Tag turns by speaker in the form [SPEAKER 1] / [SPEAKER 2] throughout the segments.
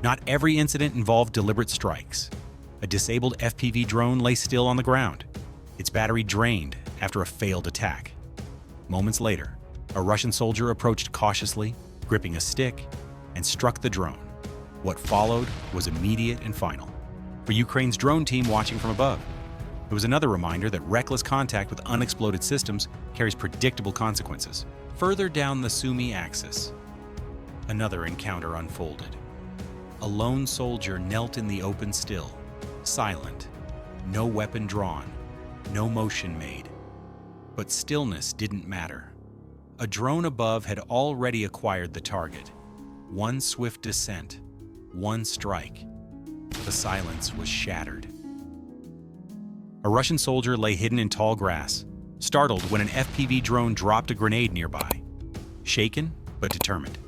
[SPEAKER 1] Not every incident involved deliberate strikes. A disabled FPV drone lay still on the ground, its battery drained after a failed attack. Moments later, a Russian soldier approached cautiously, gripping a stick, and struck the drone. What followed was immediate and final. For Ukraine's drone team watching from above, it was another reminder that reckless contact with unexploded systems carries predictable consequences. Further down the Sumy axis, another encounter unfolded. A lone soldier knelt in the open still, silent, no weapon drawn, no motion made. But stillness didn't matter. A drone above had already acquired the target. One swift descent, one strike. The silence was shattered. A Russian soldier lay hidden in tall grass, startled when an FPV drone dropped a grenade nearby. Shaken, but determined,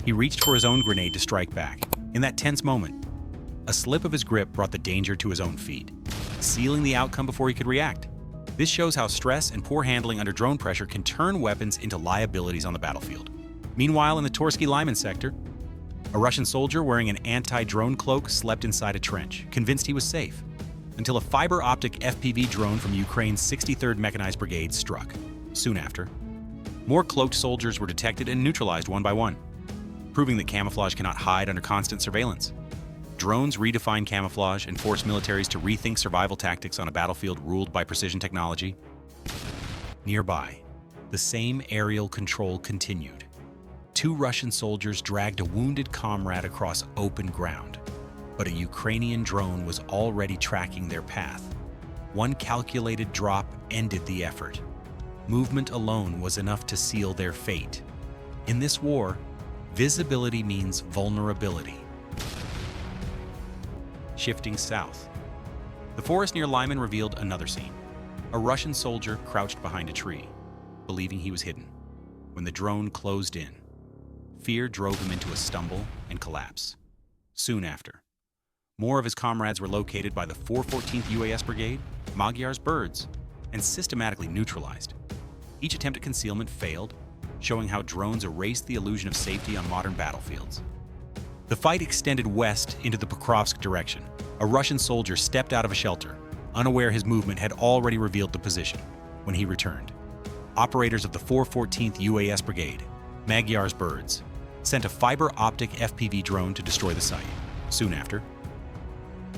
[SPEAKER 1] he reached for his own grenade to strike back. In that tense moment, a slip of his grip brought the danger to his own feet, sealing the outcome before he could react. This shows how stress and poor handling under drone pressure can turn weapons into liabilities on the battlefield. Meanwhile, in the Lyman sector, a Russian soldier wearing an anti-drone cloak slept inside a trench, convinced he was safe, until a fiber-optic FPV drone from Ukraine's 63rd Mechanized Brigade struck. Soon after, more cloaked soldiers were detected and neutralized one by one, proving that camouflage cannot hide under constant surveillance. Drones redefine camouflage and force militaries to rethink survival tactics on a battlefield ruled by precision technology. Nearby, the same aerial control continued. Two Russian soldiers dragged a wounded comrade across open ground, but a Ukrainian drone was already tracking their path. One calculated drop ended the effort. Movement alone was enough to seal their fate. In this war, visibility means vulnerability. Shifting south, the forest near Lyman revealed another scene. A Russian soldier crouched behind a tree, believing he was hidden. When the drone closed in, fear drove him into a stumble and collapse. Soon after, more of his comrades were located by the 414th UAS Brigade, Magyar's birds, and systematically neutralized. Each attempt at concealment failed, showing how drones erased the illusion of safety on modern battlefields. The fight extended west into the Pokrovsk direction. A Russian soldier stepped out of a shelter, unaware his movement had already revealed the position. When he returned, operators of the 414th UAS Brigade, Magyar's birds, sent a fiber-optic FPV drone to destroy the site. Soon after,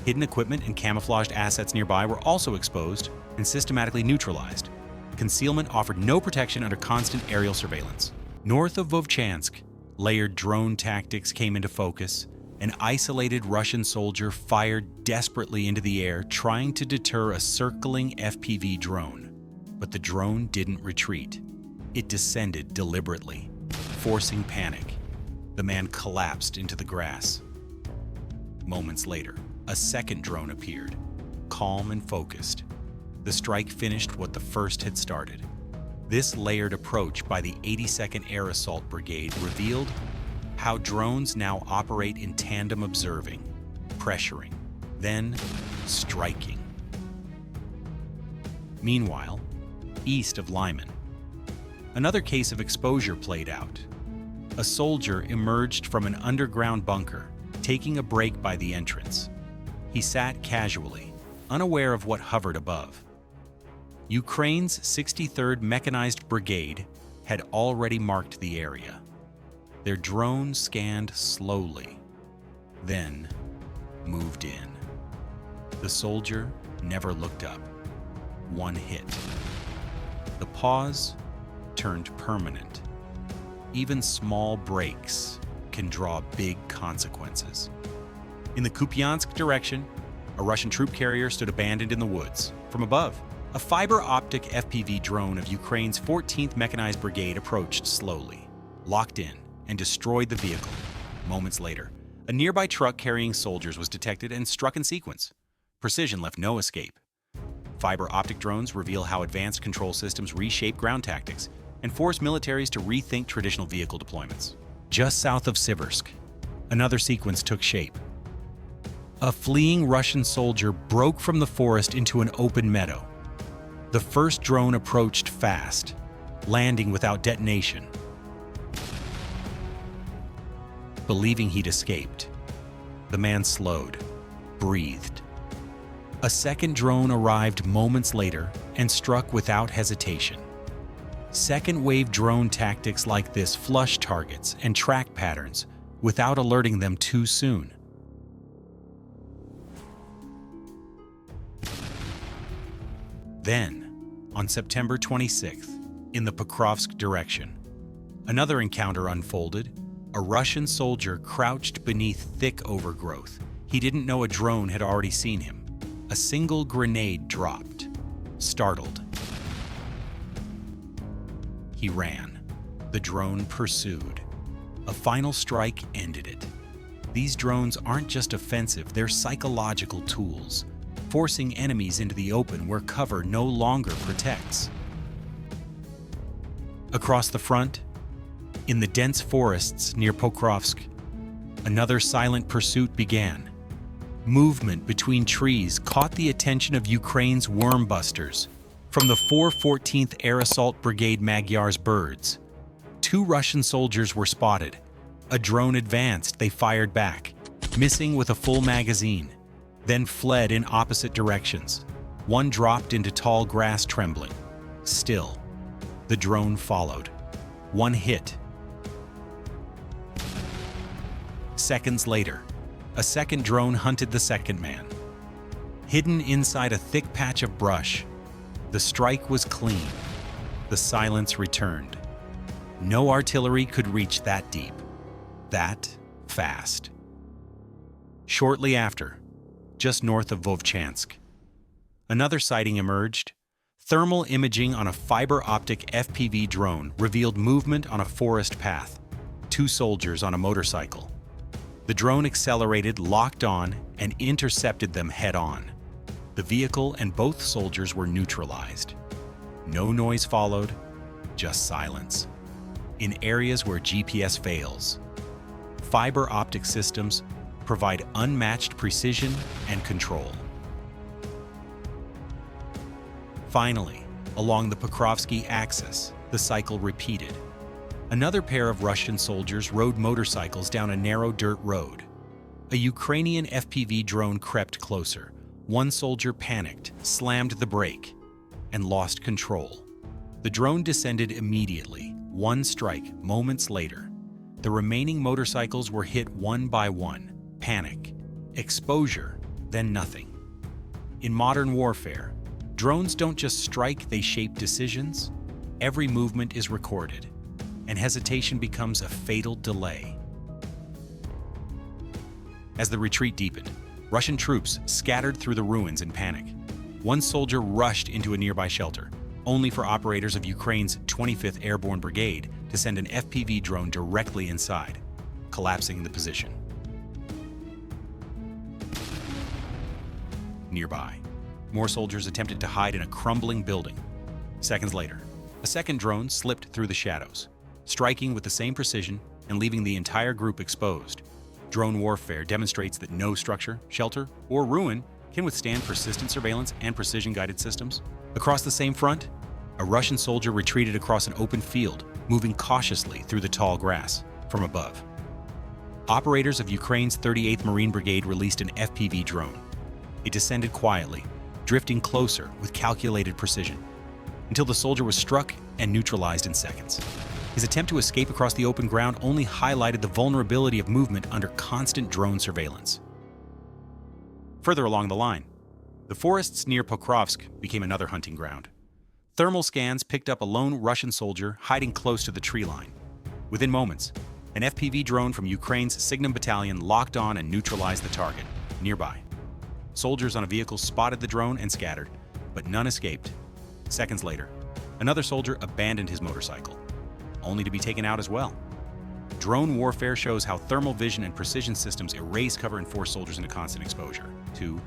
[SPEAKER 1] hidden equipment and camouflaged assets nearby were also exposed and systematically neutralized. Concealment offered no protection under constant aerial surveillance. North of Vovchansk, layered drone tactics came into focus. An isolated Russian soldier fired desperately into the air, trying to deter a circling FPV drone. But the drone didn't retreat. It descended deliberately, forcing panic. The man collapsed into the grass. Moments later, a second drone appeared, calm and focused. The strike finished what the first had started. This layered approach by the 82nd Air Assault Brigade revealed how drones now operate in tandem, observing, pressuring, then striking. Meanwhile, east of Lyman, another case of exposure played out. A soldier emerged from an underground bunker, taking a break by the entrance. He sat casually, unaware of what hovered above. Ukraine's 63rd Mechanized Brigade had already marked the area. Their drone scanned slowly, then moved in. The soldier never looked up. One hit. The pause turned permanent. Even small breaks can draw big consequences. In the Kupyansk direction, a Russian troop carrier stood abandoned in the woods. From above, a fiber-optic FPV drone of Ukraine's 14th Mechanized Brigade approached slowly, locked in, and destroyed the vehicle. Moments later, a nearby truck carrying soldiers was detected and struck in sequence. Precision left no escape. Fiber-optic drones reveal how advanced control systems reshape ground tactics and force militaries to rethink traditional vehicle deployments. Just south of Siversk, another sequence took shape. A fleeing Russian soldier broke from the forest into an open meadow. The first drone approached fast, landing without detonation. Believing he'd escaped, The man slowed, breathed. A second drone arrived moments later and struck without hesitation. Second-wave drone tactics like this flush targets and track patterns without alerting them too soon. Then, on September 26th, in the Pokrovsk direction, another encounter unfolded. A Russian soldier crouched beneath thick overgrowth. He didn't know a drone had already seen him. A single grenade dropped. Startled, he ran. The drone pursued. A final strike ended it. These drones aren't just offensive, they're psychological tools, forcing enemies into the open where cover no longer protects. Across the front, in the dense forests near Pokrovsk, another silent pursuit began. Movement between trees caught the attention of Ukraine's worm busters from the 414th Air Assault Brigade Magyar's birds. 2 Russian soldiers were spotted. A drone advanced, they fired back, missing with a full magazine, then fled in opposite directions. One dropped into tall grass trembling. Still, the drone followed. One hit. Seconds later, a second drone hunted the second man. Hidden inside a thick patch of brush, the strike was clean. The silence returned. No artillery could reach that deep, that fast. Shortly after, just north of Vovchansk, another sighting emerged. Thermal imaging on a fiber-optic FPV drone revealed movement on a forest path. 2 soldiers on a motorcycle. The drone accelerated, locked on, and intercepted them head-on. The vehicle and both soldiers were neutralized. No noise followed, just silence. In areas where GPS fails, fiber optic systems provide unmatched precision and control. Finally, along the Pokrovsky axis, the cycle repeated. Another pair of Russian soldiers rode motorcycles down a narrow dirt road. A Ukrainian FPV drone crept closer. One soldier panicked, slammed the brake, and lost control. The drone descended immediately, one strike moments later. The remaining motorcycles were hit one by one. Panic, exposure, then nothing. In modern warfare, drones don't just strike, they shape decisions. Every movement is recorded, and hesitation becomes a fatal delay. As the retreat deepened, Russian troops scattered through the ruins in panic. One soldier rushed into a nearby shelter, only for operators of Ukraine's 25th Airborne Brigade to send an FPV drone directly inside, collapsing the position. Nearby, more soldiers attempted to hide in a crumbling building. Seconds later, a second drone slipped through the shadows, striking with the same precision and leaving the entire group exposed. Drone warfare demonstrates that no structure, shelter, or ruin can withstand persistent surveillance and precision-guided systems. Across the same front, a Russian soldier retreated across an open field, moving cautiously through the tall grass from above. Operators of Ukraine's 38th Marine Brigade released an FPV drone. It descended quietly, drifting closer with calculated precision, until the soldier was struck and neutralized in seconds. His attempt to escape across the open ground only highlighted the vulnerability of movement under constant drone surveillance. Further along the line, the forests near Pokrovsk became another hunting ground. Thermal scans picked up a lone Russian soldier hiding close to the tree line. Within moments, an FPV drone from Ukraine's Signum Battalion locked on and neutralized the target, nearby. Soldiers on a vehicle spotted the drone and scattered, but none escaped. Seconds later, another soldier abandoned his motorcycle, only to be taken out as well. Drone warfare shows how thermal vision and precision systems erase cover and force soldiers into constant exposure to